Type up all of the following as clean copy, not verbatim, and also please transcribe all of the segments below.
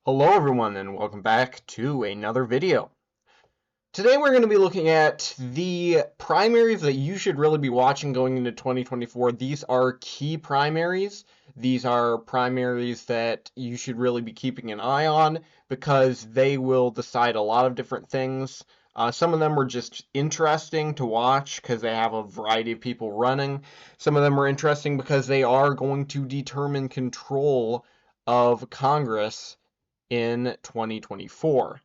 Hello everyone and welcome back to another video. Today we're going to be looking at the primaries that you should really be watching going into 2024. These are key primaries. These are primaries that you should really be keeping an eye on because they will decide a lot of different things. Some of them are just interesting to watch because they have a variety of people running. Some of them are interesting because they are going to determine control of Congress in 2024.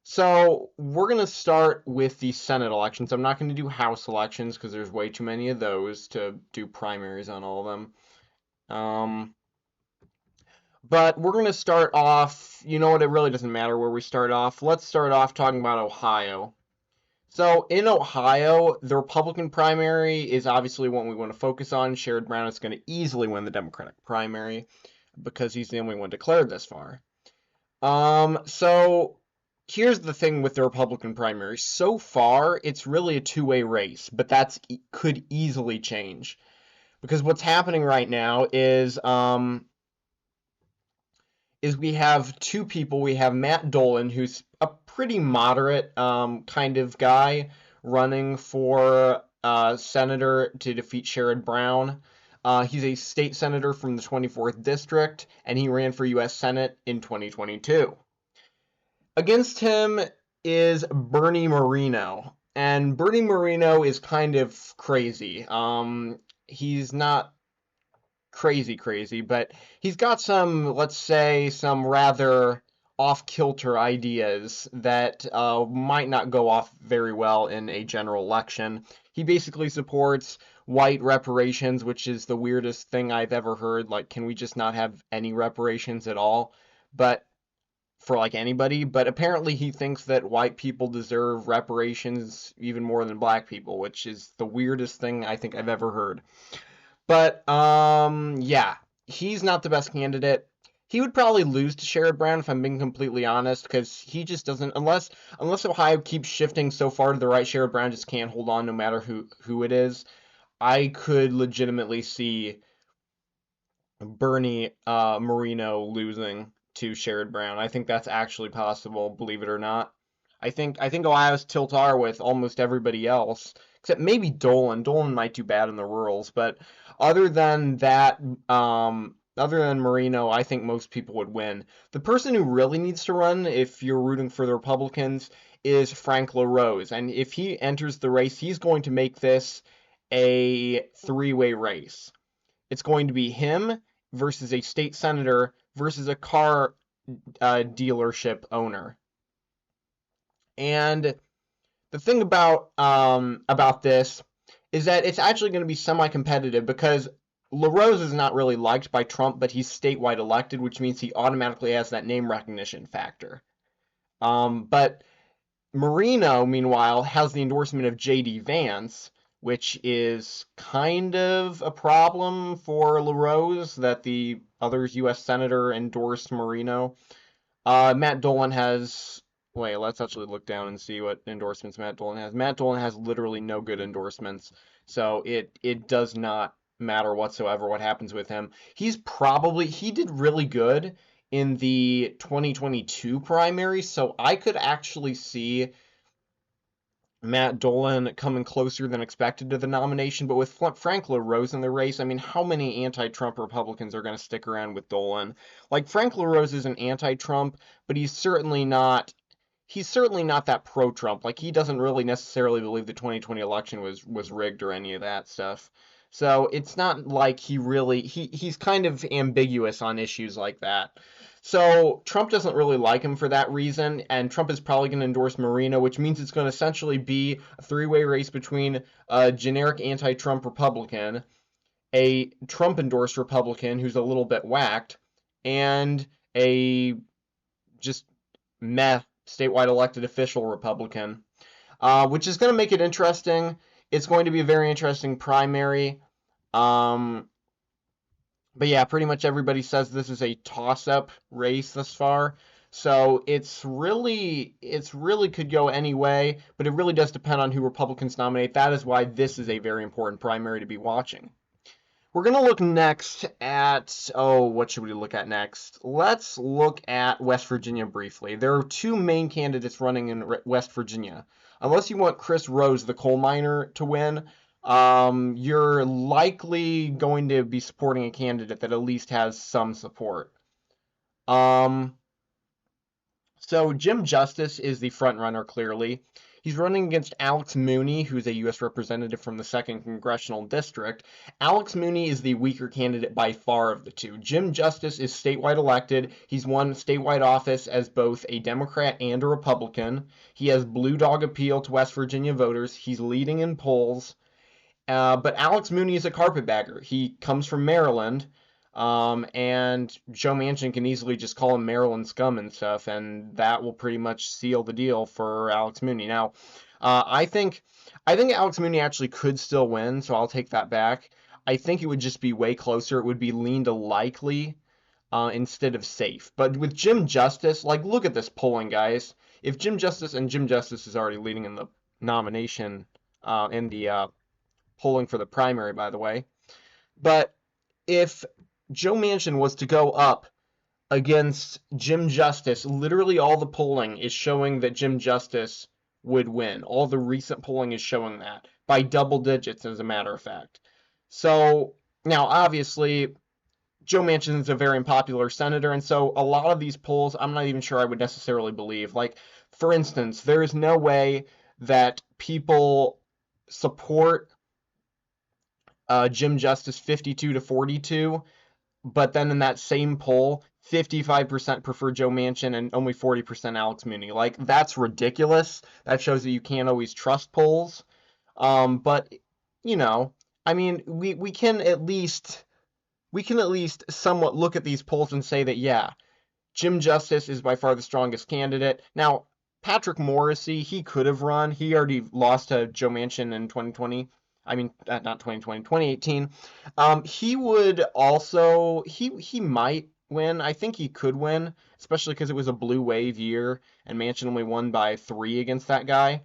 So we're going to start with the Senate elections. I'm not going to do House elections because there's way too many of those to do primaries on all of them. But we're going to start off, you know what, it really doesn't matter where we start off. Let's start off talking about Ohio. So in Ohio, the Republican primary is obviously what we want to focus on. Sherrod Brown is going to easily win the Democratic primary because he's the only one declared this far. So here's the thing with the Republican primary. So far, it's really a two-way race, but that's could easily change because what's happening right now is we have two people. We have Matt Dolan, who's a pretty moderate kind of guy running for senator to defeat Sherrod Brown. He's a state senator from the 24th district, and he ran for U.S. Senate in 2022. Against him is Bernie Moreno, and Bernie Moreno is kind of crazy. He's not crazy, but he's got some, let's say, some rather off-kilter ideas that might not go off very well in a general election. He basically supports white reparations, which is the weirdest thing I've ever heard. Like, can we just not have any reparations at all? But for like anybody, but apparently he thinks that white people deserve reparations even more than black people, which is the weirdest thing I think I've ever heard. But yeah, he's not the best candidate. He would probably lose to Sherrod Brown if I'm being completely honest, because he just doesn't unless Ohio keeps shifting so far to the right, Sherrod Brown just can't hold on no matter who it is. I could legitimately see Bernie Moreno losing to Sherrod Brown. I think that's actually possible, believe it or not. I think Ohio's tilt-are with almost everybody else, except maybe Dolan. Dolan might do bad in the rurals, but other than that, other than Moreno, I think most people would win. The person who really needs to run, if you're rooting for the Republicans, is Frank LaRose, and if he enters the race, he's going to make this a three-way race. It's going to be him versus a state senator versus a car dealership owner. And the thing about this is that it's actually going to be semi-competitive because LaRose is not really liked by Trump, but he's statewide elected, which means he automatically has that name recognition factor. But Moreno, meanwhile, has the endorsement of J.D. Vance, which is kind of a problem for LaRose that the other U.S. Senator endorsed Moreno. Matt Dolan has. Wait, let's actually look down and see what endorsements Matt Dolan has. Matt Dolan has literally no good endorsements, so it does not matter whatsoever what happens with him. He did really good in the 2022 primary, so I could actually see Matt Dolan coming closer than expected to the nomination, but with Frank LaRose in the race, I mean, how many anti-Trump Republicans are going to stick around with Dolan? Like, Frank LaRose is an anti-Trump, but he's certainly not that pro-Trump. Like, he doesn't really necessarily believe the 2020 election was rigged or any of that stuff. So it's not like he's kind of ambiguous on issues like that. So Trump doesn't really like him for that reason, and Trump is probably going to endorse Marino, which means it's going to essentially be a three-way race between a generic anti-Trump Republican, a Trump-endorsed Republican who's a little bit whacked, and a just meh statewide elected official Republican, which is going to make it interesting. It's going to be a very interesting primary. Um, but yeah, pretty much everybody says this is a toss-up race thus far. So it's really could go any way, but it really does depend on who Republicans nominate. That is why this is a very important primary to be watching. We're going to look next at, what should we look at next? Let's look at West Virginia briefly. There are two main candidates running in West Virginia. Unless you want Chris Rose, the coal miner, to win, you're likely going to be supporting a candidate that at least has some support. Um, so Jim Justice is the front runner, clearly. He's running against Alex Mooney, who's a U.S. representative from the 2nd Congressional District. Alex Mooney is the weaker candidate by far of the two. Jim Justice is statewide elected. He's won statewide office as both a Democrat and a Republican. He has blue dog appeal to West Virginia voters. He's leading in polls. But Alex Mooney is a carpetbagger. He comes from Maryland, and Joe Manchin can easily just call him Maryland scum and stuff, and that will pretty much seal the deal for Alex Mooney. Now, I think Alex Mooney actually could still win, so I'll take that back. I think it would just be way closer. It would be leaned to likely instead of safe. But with Jim Justice, like, look at this polling, guys. If Jim Justice is already leading in the nomination in the polling for the primary, by the way. But if Joe Manchin was to go up against Jim Justice, literally all the polling is showing that Jim Justice would win. All the recent polling is showing that by double digits, as a matter of fact. So now, obviously, Joe Manchin is a very unpopular senator, and so a lot of these polls, I'm not even sure I would necessarily believe. Like, for instance, there is no way that people support Jim Justice 52 to 42, but then in that same poll, 55% prefer Joe Manchin and only 40% Alex Mooney. Like, that's ridiculous. That shows that you can't always trust polls. But you know, I mean, we can at least somewhat look at these polls and say that, yeah, Jim Justice is by far the strongest candidate. Now, Patrick Morrissey, he could have run. He already lost to Joe Manchin in 2020. I mean, not 2020, 2018. He would also, he might win. I think he could win, especially because it was a blue wave year and Manchin only won by 3 against that guy.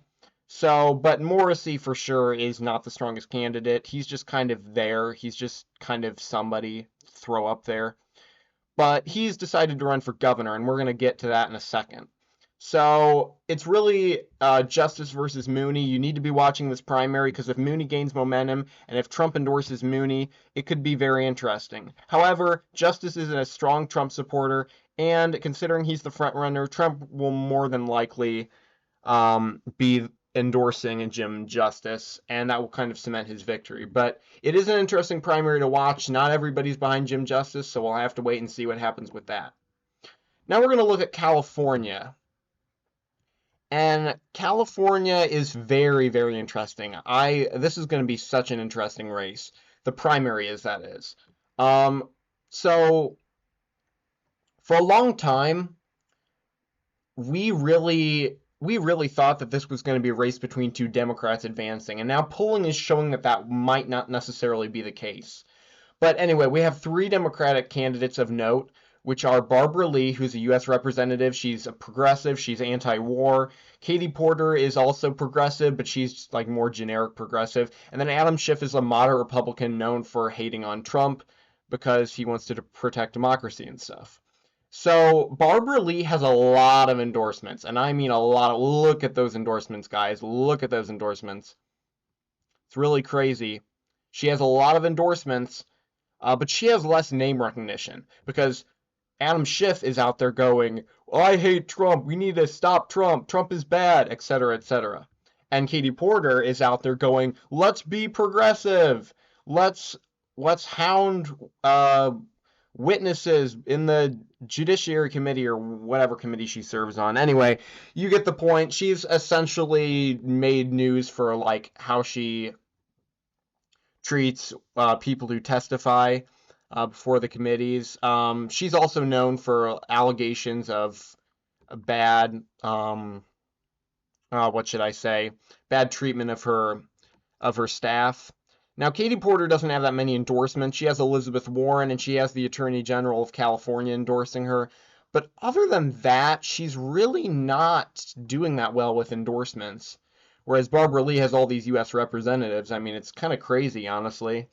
So, but Morrissey for sure is not the strongest candidate. He's just kind of there. He's just kind of somebody throw up there. But he's decided to run for governor, and we're going to get to that in a second. So it's really Justice versus Mooney. You need to be watching this primary because if Mooney gains momentum and if Trump endorses Mooney, it could be very interesting. However, Justice is a strong Trump supporter, and considering he's the front runner, Trump will more than likely be endorsing Jim Justice, and that will kind of cement his victory. But it is an interesting primary to watch. Not everybody's behind Jim Justice, so we'll have to wait and see what happens with that. Now we're going to look at California. And California is very, very interesting. This is going to be such an interesting race. The primary is, that is. So for a long time, we really thought that this was going to be a race between two Democrats advancing, and now polling is showing that that might not necessarily be the case. But anyway, we have 3 Democratic candidates of note, which are Barbara Lee, who's a U.S. representative. She's a progressive. She's anti-war. Katie Porter is also progressive, but she's like more generic progressive. And then Adam Schiff is a moderate Republican known for hating on Trump because he wants to protect democracy and stuff. So Barbara Lee has a lot of endorsements, and I mean a lot. Look at those endorsements, guys. Look at those endorsements. It's really crazy. She has a lot of endorsements, but she has less name recognition because Adam Schiff is out there going, I hate Trump. We need to stop Trump. Trump is bad, etc., etc. And Katie Porter is out there going, let's be progressive. Let's hound witnesses in the Judiciary Committee or whatever committee she serves on. Anyway, you get the point. She's essentially made news for like how she treats people who testify before the committees. She's also known for allegations of bad, what should I say, bad treatment of her staff. Now, Katie Porter doesn't have that many endorsements. She has Elizabeth Warren and she has the Attorney General of California endorsing her. But other than that, she's really not doing that well with endorsements. Whereas Barbara Lee has all these U.S. representatives. I mean, it's kind of crazy, honestly.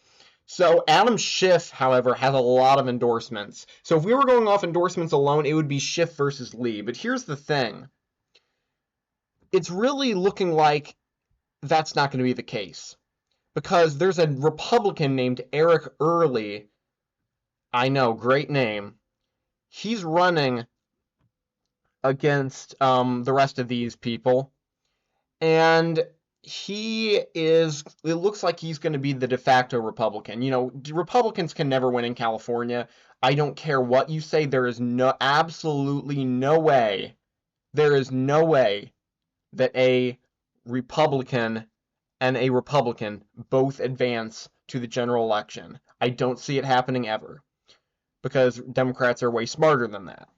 So Adam Schiff, however, has a lot of endorsements. So if we were going off endorsements alone, it would be Schiff versus Lee. But here's the thing. It's really looking like that's not going to be the case. Because there's a Republican named Eric Early. I know, great name. He's running against the rest of these people. And it looks like he's going to be the de facto Republican. You know, Republicans can never win in California. I don't care what you say. There is absolutely no way, there is no way that a Republican and a Republican both advance to the general election. I don't see it happening ever because Democrats are way smarter than that.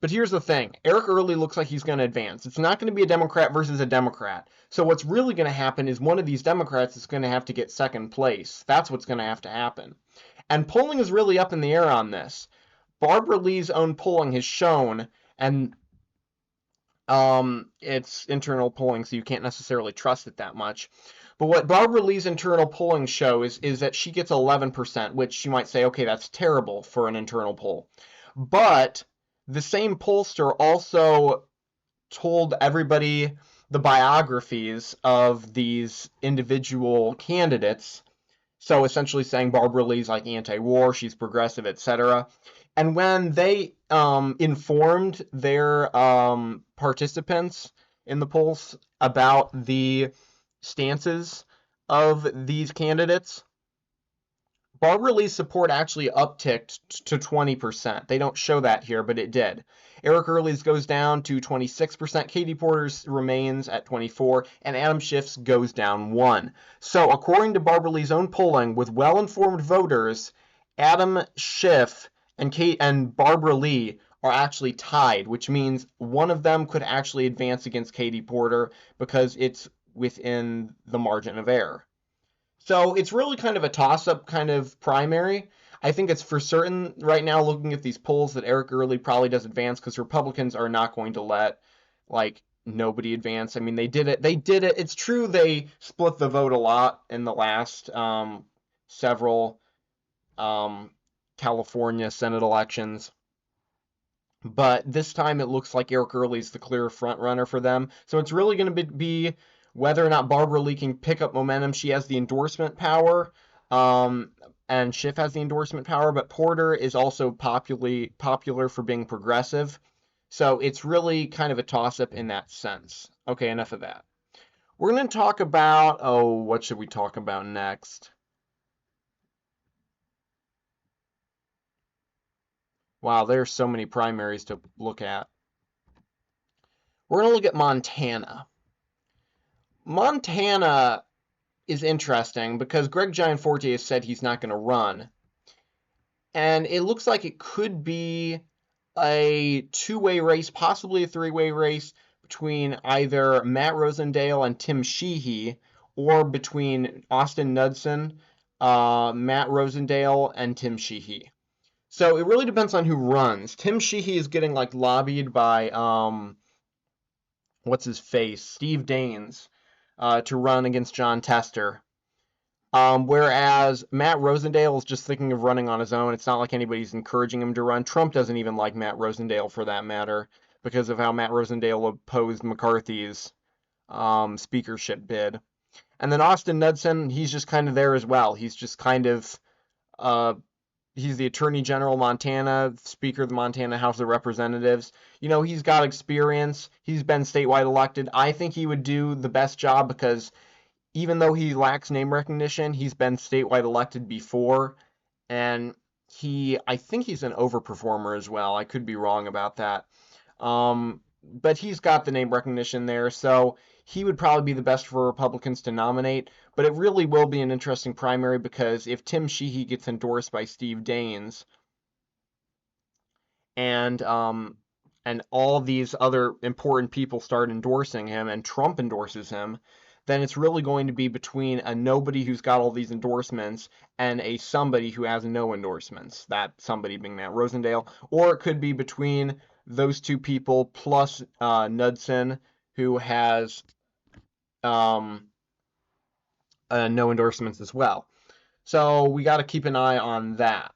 But here's the thing. Eric Early looks like he's going to advance. It's not going to be a Democrat versus a Democrat. So what's really going to happen is one of these Democrats is going to have to get second place. That's what's going to have to happen. And polling is really up in the air on this. Barbara Lee's own polling has shown, and it's internal polling, so you can't necessarily trust it that much. But what Barbara Lee's internal polling shows is that she gets 11%, which you might say, okay, that's terrible for an internal poll. But the same pollster also told everybody the biographies of these individual candidates. So essentially saying Barbara Lee's like anti-war, she's progressive, etc. And when they informed their participants in the polls about the stances of these candidates, Barbara Lee's support actually upticked to 20%. They don't show that here, but it did. Eric Early's goes down to 26%, Katie Porter's remains at 24%, and Adam Schiff's goes down 1%. So according to Barbara Lee's own polling, with well-informed voters, Adam Schiff and Barbara Lee are actually tied, which means one of them could actually advance against Katie Porter because it's within the margin of error. So it's really kind of a toss-up kind of primary. I think it's for certain right now, looking at these polls, that Eric Early probably does advance because Republicans are not going to let like nobody advance. I mean, they did it. They did it. It's true they split the vote a lot in the last several California Senate elections. But this time it looks like Eric Early's the clear front runner for them. So it's really going to be whether or not Barbara Lee can pick up momentum. She has the endorsement power, and Schiff has the endorsement power, but Porter is also popular for being progressive. So it's really kind of a toss-up in that sense. Okay, enough of that. We're going to talk about, what should we talk about next? Wow, there's so many primaries to look at. We're going to look at Montana. Montana is interesting because Greg Gianforte has said he's not going to run. And it looks like it could be a two-way race, possibly a three-way race between either Matt Rosendale and Tim Sheehy, or between Austin Knudsen, Matt Rosendale, and Tim Sheehy. So it really depends on who runs. Tim Sheehy is getting like lobbied by what's his face, Steve Daines, to run against John Tester. Whereas Matt Rosendale is just thinking of running on his own. It's not like anybody's encouraging him to run. Trump doesn't even like Matt Rosendale for that matter because of how Matt Rosendale opposed McCarthy's speakership bid. And then Austin Knudsen, he's just kind of there as well. He's just kind of he's the Attorney General of Montana, Speaker of the Montana House of Representatives. You know, he's got experience. He's been statewide elected. I think he would do the best job because even though he lacks name recognition, he's been statewide elected before, and I think he's an overperformer as well. I could be wrong about that. But he's got the name recognition there, so he would probably be the best for Republicans to nominate. But it really will be an interesting primary because if Tim Sheehy gets endorsed by Steve Daines and all these other important people start endorsing him and Trump endorses him, then it's really going to be between a nobody who's got all these endorsements and a somebody who has no endorsements, that somebody being Matt Rosendale, or it could be between those two people plus Knudsen, who has no endorsements as well. So we got to keep an eye on that.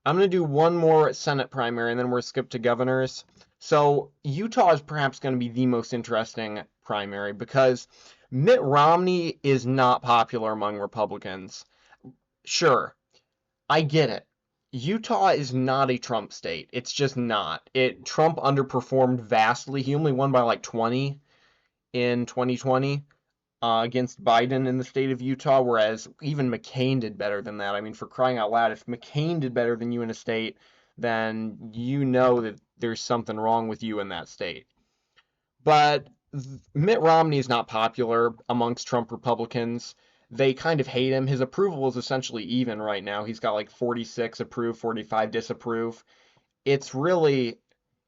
I'm going to do one more Senate primary, and then we're skip to governors. So Utah is perhaps going to be the most interesting primary because Mitt Romney is not popular among Republicans. Sure, I get it. Utah is not a Trump state. It's just not. Trump underperformed vastly. He only won by like 20 in 2020 against Biden in the state of Utah, whereas even McCain did better than that. I mean, for crying out loud, if McCain did better than you in a state, then you know that there's something wrong with you in that state. But Mitt Romney is not popular amongst Trump Republicans. They kind of hate him. His approval is essentially even right now. He's got like 46 approve, 45 disapprove. It's really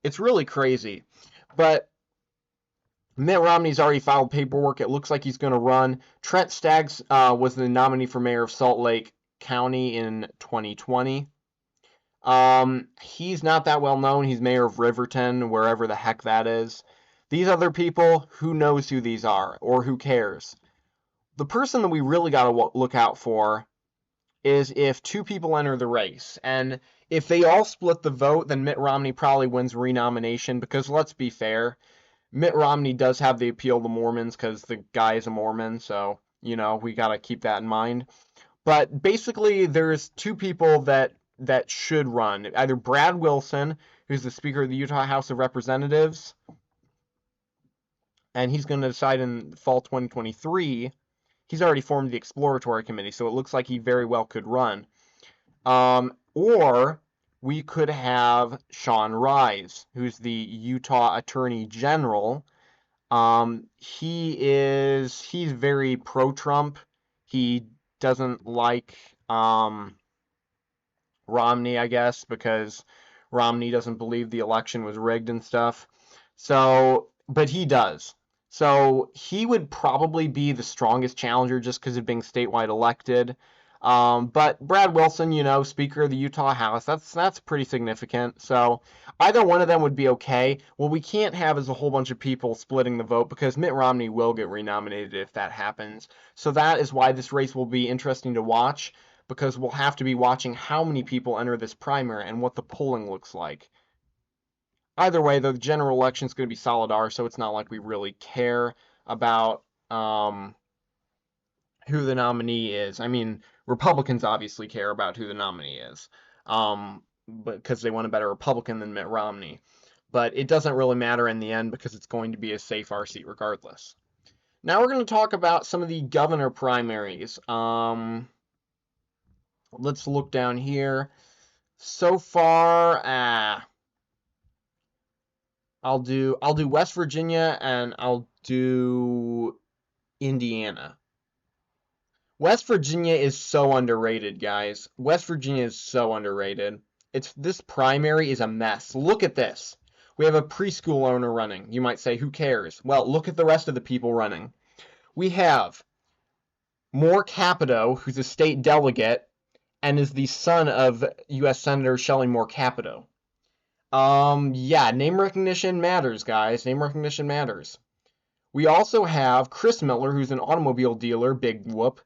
it's really crazy. But Mitt Romney's already filed paperwork. It looks like he's going to run. Trent Staggs was the nominee for mayor of Salt Lake County in 2020. He's not that well known. He's mayor of Riverton, wherever the heck that is. These other people, who knows who these are or who cares? The person that we really got to look out for is if two people enter the race. And if they all split the vote, then Mitt Romney probably wins renomination because let's be fair, Mitt Romney does have the appeal to Mormons because the guy is a Mormon, so, we got to keep that in mind. But basically, there's two people that should run. Either Brad Wilson, who's the Speaker of the Utah House of Representatives, and he's going to decide in fall 2023. He's already formed the exploratory committee, so it looks like he very well could run. Or we could have Sean Rise, who's the Utah Attorney General. He's very pro-Trump. He doesn't like Romney, I guess, because Romney doesn't believe the election was rigged and stuff. So, but he does. So he would probably be the strongest challenger just because of being statewide elected. But Brad Wilson, Speaker of the Utah House, that's pretty significant. So either one of them would be okay. What we can't have is a whole bunch of people splitting the vote because Mitt Romney will get renominated if that happens. So that is why this race will be interesting to watch because we'll have to be watching how many people enter this primary and what the polling looks like. Either way, the general election is going to be solid R, so it's not like we really care about who the nominee is. I mean, Republicans obviously care about who the nominee is, but because they want a better Republican than Mitt Romney. But it doesn't really matter in the end because it's going to be a safe R seat regardless. Now we're going to talk about some of the governor primaries. Let's look down here. So far, I'll do West Virginia and I'll do Indiana. West Virginia is so underrated, guys. West Virginia is so underrated. This primary is a mess. Look at this. We have a preschool owner running. You might say, who cares? Well, look at the rest of the people running. We have Moore Capito, who's a state delegate and is the son of U.S. Senator Shelley Moore Capito. Yeah, name recognition matters, guys. Name recognition matters. We also have Chris Miller, who's an automobile dealer, big whoop,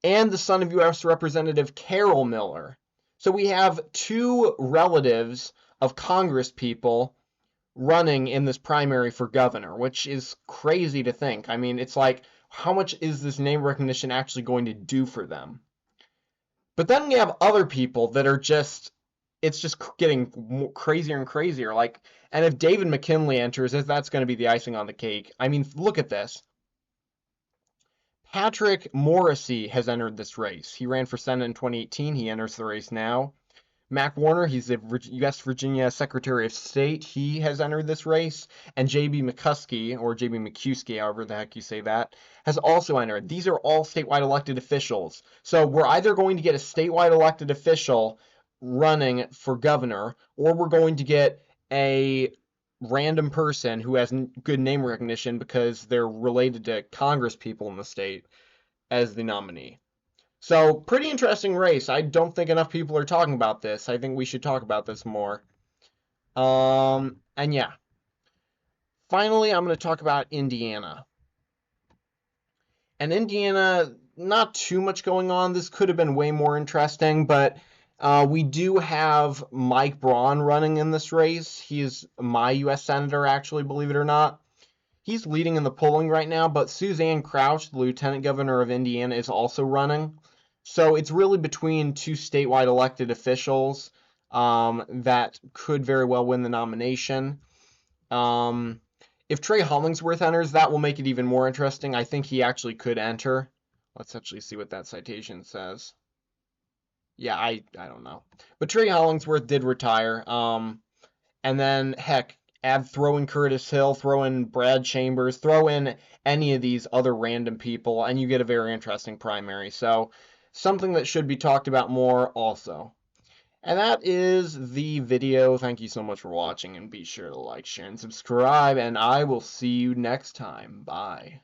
and the son of U.S. Representative Carol Miller. So we have two relatives of Congress people running in this primary for governor, which is crazy to think. I mean, it's like, how much is this name recognition actually going to do for them? But then we have other people that are it's just getting crazier and crazier. And if David McKinley enters, that's going to be the icing on the cake. I mean, look at this. Patrick Morrissey has entered this race. He ran for Senate in 2018. He enters the race now. Mac Warner, he's the West Virginia Secretary of State. He has entered this race. And J.B. McCuskey, or J.B. McCuskey, however the heck you say that, has also entered. These are all statewide elected officials. So we're either going to get a statewide elected official running for governor, or we're going to get a random person who has good name recognition because they're related to Congress people in the state as the nominee. So, pretty interesting race. I don't think enough people are talking about this. I think we should talk about this more. And yeah. Finally, I'm going to talk about Indiana. And Indiana, not too much going on. This could have been way more interesting, but we do have Mike Braun running in this race. He is my U.S. Senator, actually, believe it or not. He's leading in the polling right now, but Suzanne Crouch, the Lieutenant Governor of Indiana, is also running. So it's really between two statewide elected officials that could very well win the nomination. Um, if Trey Hollingsworth enters, that will make it even more interesting. I think he actually could enter. Let's actually see what that citation says. Yeah, I don't know. But Trey Hollingsworth did retire. And then, heck, throw in Curtis Hill, throw in Brad Chambers, throw in any of these other random people, and you get a very interesting primary. So, something that should be talked about more also. And that is the video. Thank you so much for watching, and be sure to like, share, and subscribe, and I will see you next time. Bye.